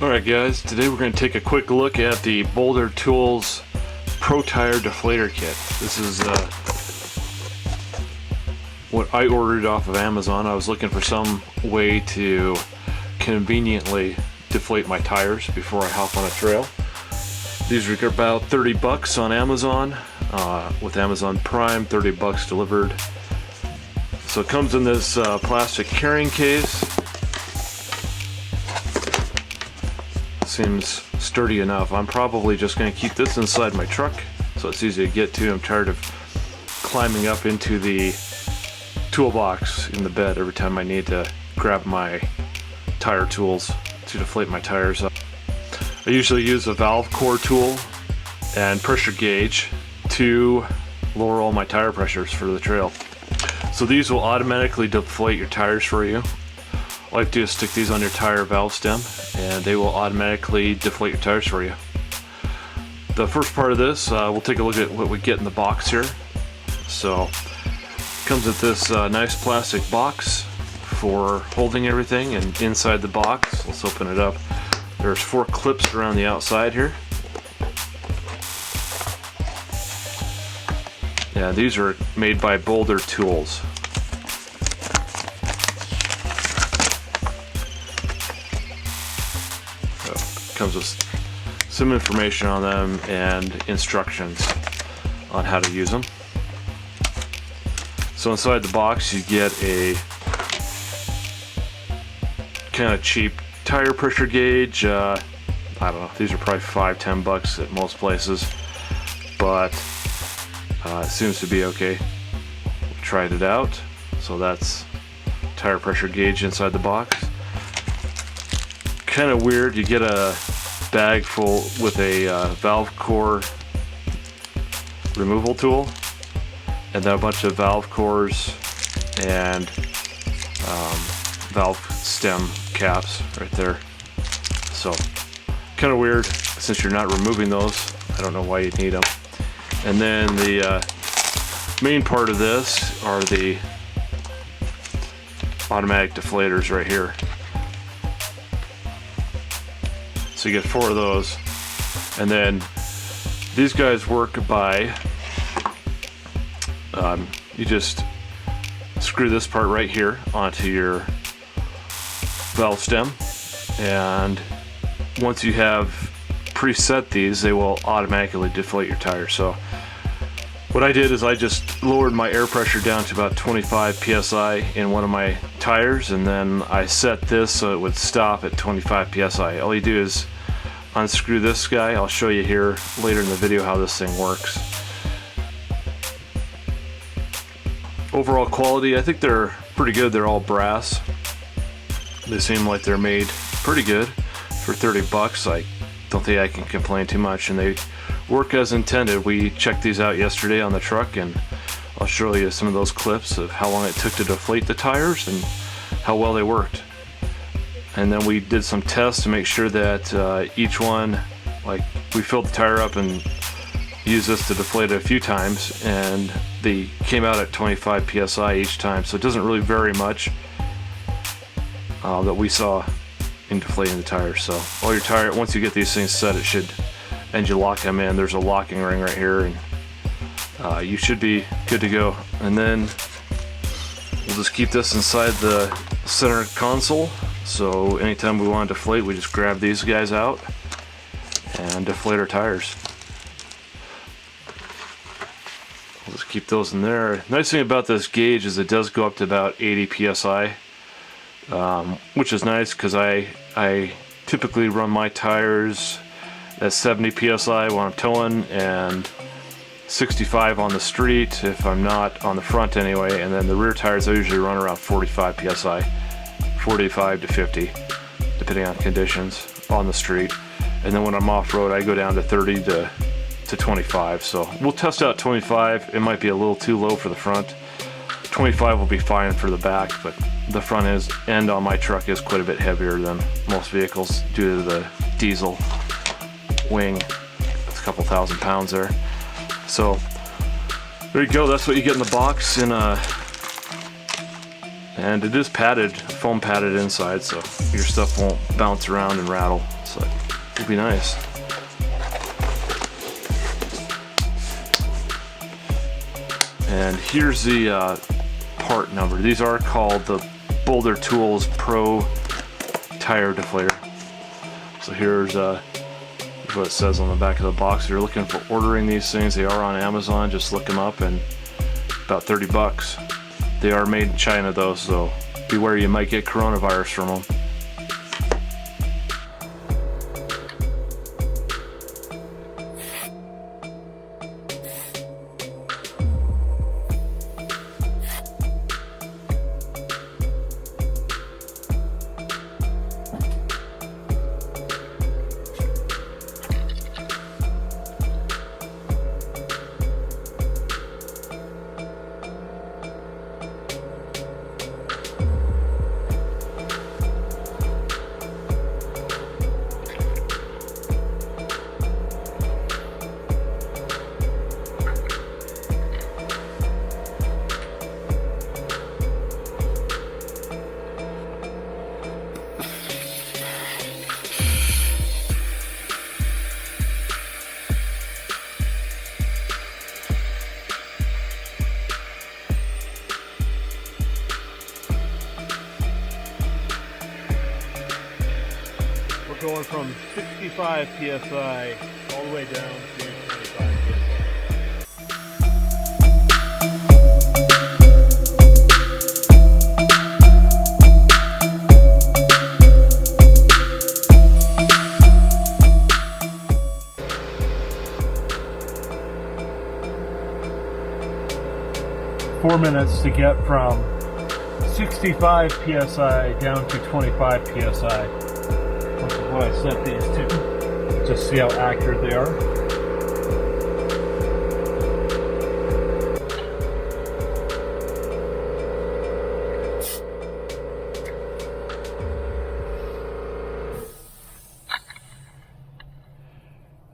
Alright guys, today we're going to take a quick look at the Boulder Tools Pro Tire Deflator Kit. This is what I ordered off of Amazon. I was looking for some way to conveniently deflate my tires before I hop on a trail. These are about 30 bucks on Amazon, with Amazon Prime, 30 bucks delivered. So it comes in this plastic carrying case. Seems sturdy enough. I'm probably just going to keep this inside my truck so it's easy to get to. I'm tired of climbing up into the toolbox in the bed every time I need to grab my tire tools to deflate my tires up. I usually use a valve core tool and pressure gauge to lower all my tire pressures for the trail. So these will automatically deflate your tires for you. All you have to do is stick these on your tire valve stem and they will automatically deflate your tires for you. The first part of this, we'll take a look at what we get in the box here. So it comes with this nice plastic box for holding everything, and inside the box, let's open it up, there's 4 clips around the outside here. Yeah, these are made by Boulder Tools. Comes with some information on them and instructions on how to use them. So inside the box you get a kind of cheap tire pressure gauge. I don't know, these are probably $5-10 bucks at most places, but it seems to be okay. Tried it out. So that's tire pressure gauge inside the box. Kind of weird, you get a bag full with a valve core removal tool and then a bunch of valve cores and valve stem caps right there. So kind of weird, since you're not removing those. I don't know why you'd need them. And then the main part of this are the automatic deflators right here. So you get 4 of those, and then these guys work by you just screw this part right here onto your valve stem, and once you have preset these, they will automatically deflate your tire. So what I did is I just lowered my air pressure down to about 25 psi in one of my tires, and then I set this so it would stop at 25 psi. All you do is unscrew this guy. I'll show you here later in the video how this thing works. Overall quality, I think they're pretty good. They're all brass. They seem like they're made pretty good for 30 bucks. I don't think I can complain too much, and they work as intended. We checked these out yesterday on the truck, and I'll show you some of those clips of how long it took to deflate the tires and how well they worked. And then we did some tests to make sure that each one, like we filled the tire up and used this to deflate it a few times, and they came out at 25 psi each time, so it doesn't really vary much that we saw in deflating the tires. So all your tire, once you get these things set, it should, and you lock them in, there's a locking ring right here, and you should be good to go. And then we'll just keep this inside the center console. So anytime we want to deflate, we just grab these guys out and deflate our tires. We'll just keep those in there. Nice thing about this gauge is it does go up to about 80 psi, which is nice because I typically run my tires at 70 psi when I'm towing, and 65 on the street if I'm not on the front anyway, and then the rear tires I usually run around 45 psi. 45 to 50 depending on conditions on the street, and then when I'm off-road I go down to 30 to 25. So we'll test out 25. It might be a little too low for the front. 25 will be fine for the back, but the front end on my truck is quite a bit heavier than most vehicles due to the diesel wing. It's a couple thousand pounds there. So there you go, that's what you get in the box. And it is padded, foam padded inside, so your stuff won't bounce around and rattle. will be nice. And here's the part number. These are called the Boulder Tools Pro Tire Deflator. So here's what it says on the back of the box. If you're looking for ordering these things, they are on Amazon. Just look them up, and about 30 bucks. They are made in China though, so beware, you might get coronavirus from them. Going from 65 psi all the way down to 25 psi. 4 minutes to get from 65 psi down to 25 psi. Which is what I set these to. Just see how accurate they are.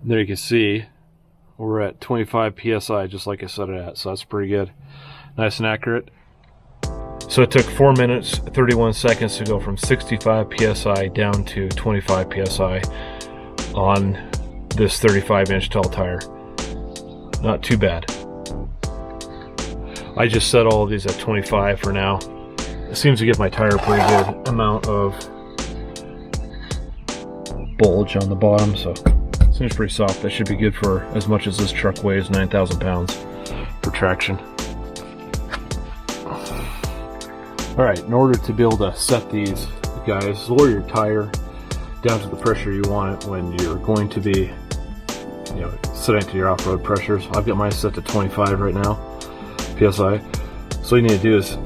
There you can see we're at 25 psi just like I set it at, so that's pretty good. Nice and accurate. So it took 4 minutes 31 seconds to go from 65 psi down to 25 psi on this 35-inch tall tire. Not too bad. I just set all of these at 25 for now. It seems to give my tire a pretty good amount of bulge on the bottom, so it seems pretty soft. That should be good for as much as this truck weighs, 9,000 pounds for traction. Alright, in order to be able to set these guys, lower your tire down to the pressure you want it when you're going to be, setting to your off-road pressures. I've got mine set to 25 right now, PSI. So all you need to do is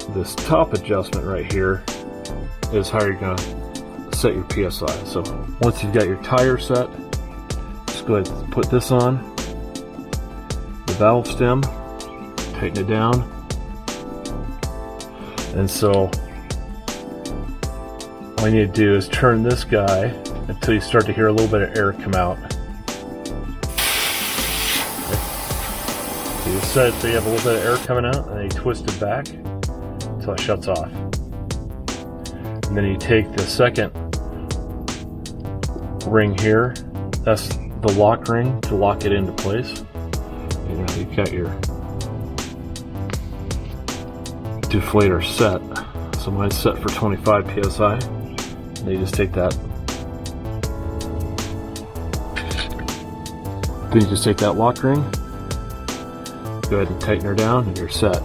this top adjustment right here is how you're going to set your PSI. So once you've got your tire set, just go ahead and put this on, the valve stem, tighten it down. And so all you need to do is turn this guy until you start to hear a little bit of air come out. So you set it so you have a little bit of air coming out, and then you twist it back until it shuts off. And then you take the second ring here, that's the lock ring to lock it into place. You've got your deflator set. So mine's set for 25 psi. And you just take that. Then you just take that lock ring, go ahead and tighten her down, and you're set.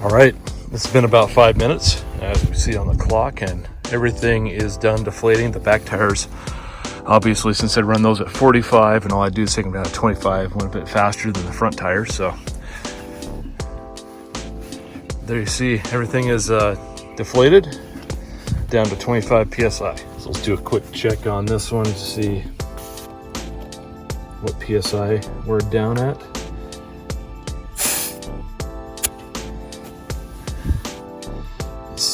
Alright, it's been about 5 minutes, as we see on the clock, and everything is done deflating. The back tires, obviously, since I run those at 45, and all I do is take them down to 25, went a bit faster than the front tires, so there you see, everything is deflated down to 25 psi. So let's do a quick check on this one to see what psi we're down at.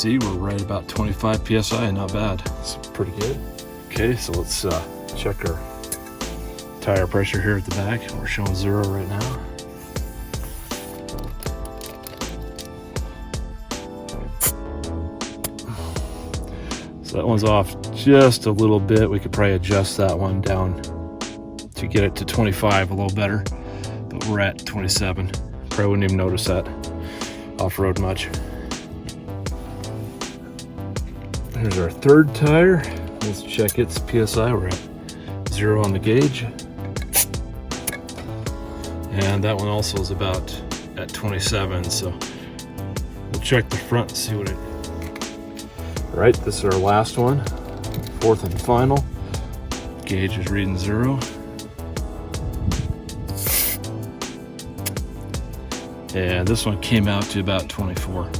see, we're right about 25 PSI, not bad. It's pretty good. Okay, so let's check our tire pressure here at the back. We're showing 0 right now. So that one's off just a little bit. We could probably adjust that one down to get it to 25 a little better, but we're at 27. Probably wouldn't even notice that off-road much. Here's our third tire. Let's check its PSI. We're at 0 on the gauge. And that one also is about at 27, so we'll check the front and see what it... Right, this is our last one, fourth and final. Gauge is reading 0. And this one came out to about 24.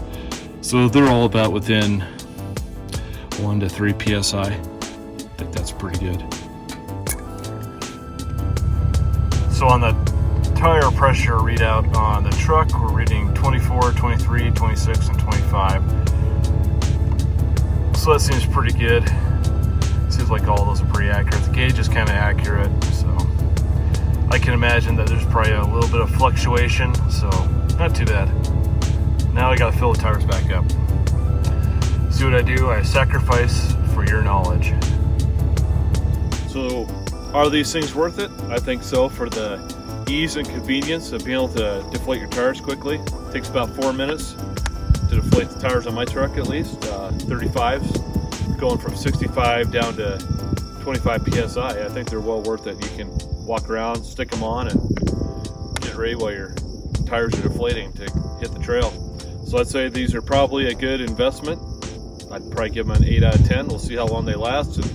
So they're all about within 1 to 3 PSI. I think that's pretty good. So on the tire pressure readout on the truck, we're reading 24, 23, 26, and 25. So that seems pretty good. Seems like all those are pretty accurate. The gauge is kind of accurate, so I can imagine that there's probably a little bit of fluctuation, so not too bad. Now I gotta fill the tires back up. See what I do? I sacrifice for your knowledge. So, are these things worth it? I think so, for the ease and convenience of being able to deflate your tires quickly. It takes about 4 minutes to deflate the tires on my truck, at least. 35s, going from 65 down to 25 PSI. I think they're well worth it. You can walk around, stick them on, and get ready while your tires are deflating to hit the trail. So I'd say these are probably a good investment. I'd probably give them an 8 out of 10. We'll see how long they last. And,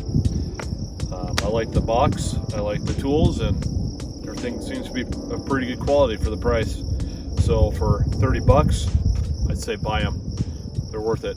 I like the box, I like the tools, and everything seems to be of pretty good quality for the price. So for 30 bucks, I'd say buy them. They're worth it.